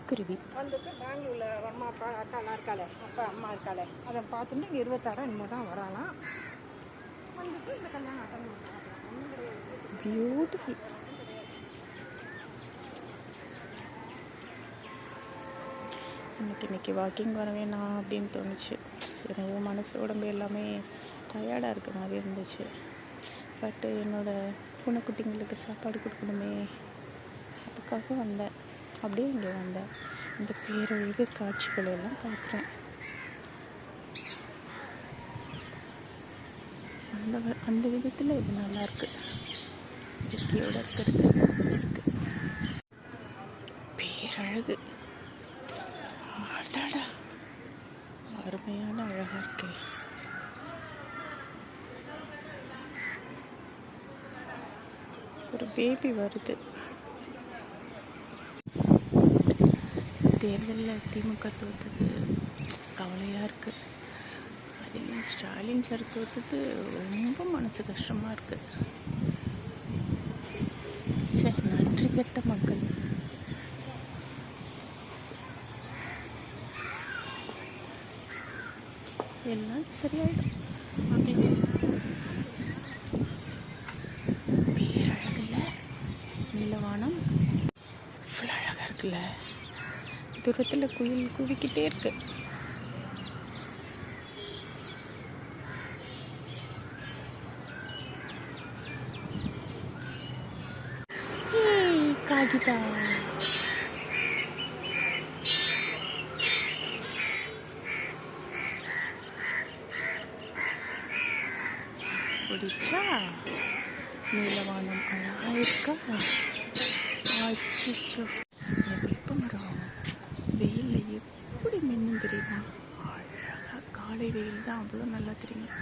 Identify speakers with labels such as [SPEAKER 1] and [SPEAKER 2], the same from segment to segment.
[SPEAKER 1] சிட்டுக்குருவி
[SPEAKER 2] வந்துட்டு பெங்களூரில் அம்மா அப்பா அக்காலாம் இருக்காளே அப்பா அம்மா இருக்காளே அதை பார்த்துட்டு இங்கே 26 இன்னும் தான் வராலாம். வந்துட்டு இந்த கல்யாணம் அட்டன் பண்ணுறாங்க.
[SPEAKER 1] பியூட்டிஃபுல். இன்னைக்கு வாக்கிங் வர வேணாம் அப்படின்னு தோணுச்சு. எனக்கு மனசு உடம்பு எல்லாமே டயர்டாக இருக்க மாதிரி இருந்துச்சு. பட்டு என்னோடய பூனைக்குட்டிங்களுக்கு சாப்பாடு கொடுக்கணுமே, அதுக்காக வந்தேன். அப்படியே இங்கே வந்தேன். இந்த பேரழகு காட்சிகளை எல்லாம் பார்க்குறேன். அந்த விதத்தில் இது நல்லாயிருக்கு. இயற்கையோட இருக்கிறது பிடிச்சிருக்கு. பேரழகு, அடடா, அருமையான அழகாக இருக்கே. ஒரு பேபி வருது. தேர்தலில் திமுக தோற்றது கவலையாக இருக்குது. அதில் ஸ்டாலின் சார் தோற்றது ரொம்ப மனசு கஷ்டமாக இருக்குது. சரி, நன்றி கெட்ட மக்கள். எல்லாம் சரியாயிடும். பேரழகுல நீலவானம் இவ்வளோ அழகாக இருக்குல்ல. தூரத்தில் குயில் கூவிக்கிட்டே இருக்கு. காகிதா பிடிச்சா நீலவானம் அழகாக இருக்கா. அச்சோ, எப்போ மரம் வெயிலில் எப்படி மின்னும் தெரியுமா? அழகாக காலை வெயில் தான் அவ்வளோ நல்லா தெரியும்.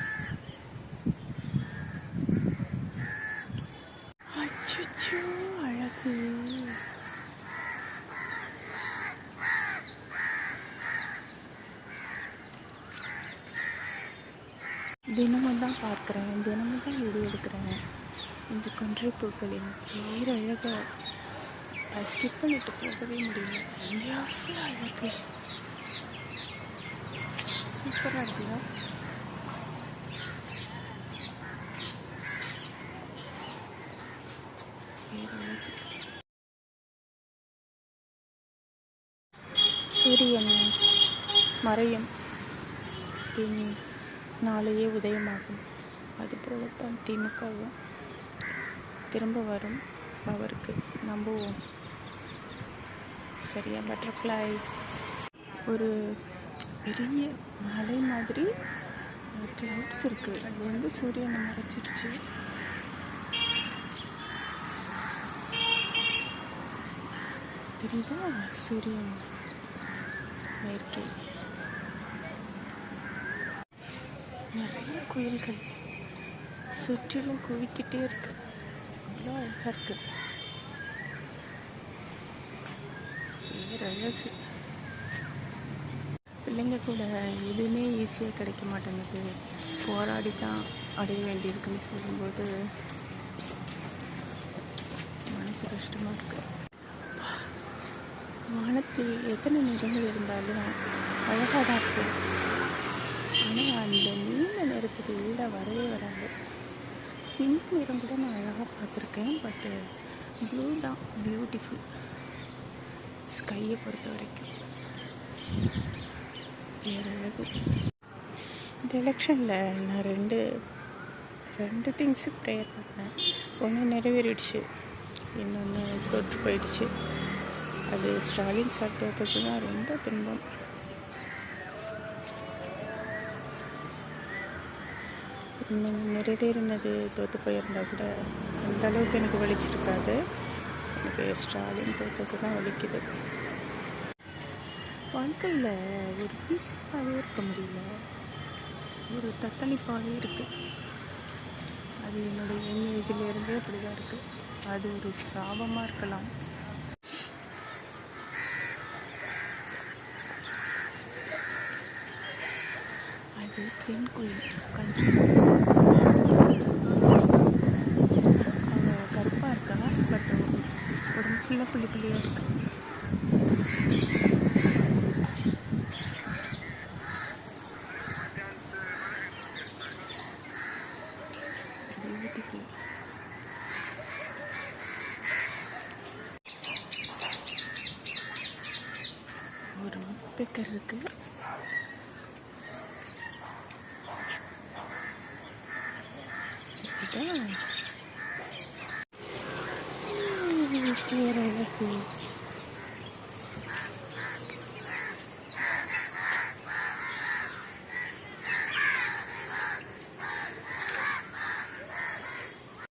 [SPEAKER 1] அச்சோ, அழகு. தினமும் தான் பார்க்குறேன், தினமும் தான் வீடியோ எடுக்கிறேன். இந்த கொன்றை பூக்களின் பேரழகை ஸ்கிப் பண்ணிட்டு போகவே முடியல. எவ்வளோ அழகு, சூப்பராக இருக்குல்ல. பேரழகு. சூரியன் மறையும், பின் நாளையே உதயமாகும். அதுபோலத்தான் திமுகவும் திரும்ப வரும். அவருக்கு நம்புவோம். சரியா? பட்டர்ஃப்ளை ஒரு பெரிய மலை மாதிரி கிளவுட்ஸ் இருக்குது. அது வந்து சூரியனை மறைச்சிருச்சு. தெரியுதா? சூரியன் மேற்கே நிறைய குயில்கள் சுற்றிலும் குவிக்கிட்டே இருக்கு. அவ்வளோ அழகாக இருக்கு. பேரழகு. பிள்ளைங்க கூட எதுவுமே ஈஸியாக கிடைக்க மாட்டேங்குது, போராடி தான் அடைய வேண்டியிருக்குன்னு சொல்லும்போது மனசு கஷ்டமாக இருக்கு. வானத்தில் எத்தனை நிறங்கள் இருந்தாலும் அழகாக தான் இருக்கு. ஆனால் அந்த நீல நிறத்துக்கு உள்ள வரவே வராது. பிங்க் நிறம் கூட நான் அழகாக பார்த்துருக்கேன். பட்டு ப்ளூ தான் பியூட்டிஃபுல். ஸ்கையை பொறுத்த வரைக்கும் பேரழகு. இந்த எலெக்ஷனில் நான் ரெண்டு திங்ஸு ப்ரேயர் பண்ணேன். ஒன்று நிறைவேறிடுச்சு, இன்னொன்று தொற்று போயிடுச்சு. அது ஸ்டாலின் சார் தோற்றது தான் ரொம்ப துன்பம். இன்னும் நிறைவேறினது தோற்று போயிருந்தால் கூட அந்த அளவுக்கு எனக்கு வலிச்சிருக்காது. எனக்கு ஸ்டாலின் தோற்றது தான் வலிக்குது. வாழ்க்கையில் ஒரு பீஸ்ஃபுல்லாகவே இருக்க முடியல, ஒரு தத்தளிப்பாகவே இருக்குது. அது என்னுடைய யங் ஏஜ்லேருந்தே அப்படி தான் இருக்குது. அது ஒரு சாபமாக இருக்கலாம். அது பெண் கோயில் அவள் கருப்பாக இருக்கா. பட் உடம்பு ஃபுல்லாக புள்ளி புள்ளியாக இருக்குது. பியூட்டிஃபுல். ஒரு உட்பெக்கர் இருக்கு. இதுதான் பேரழகு.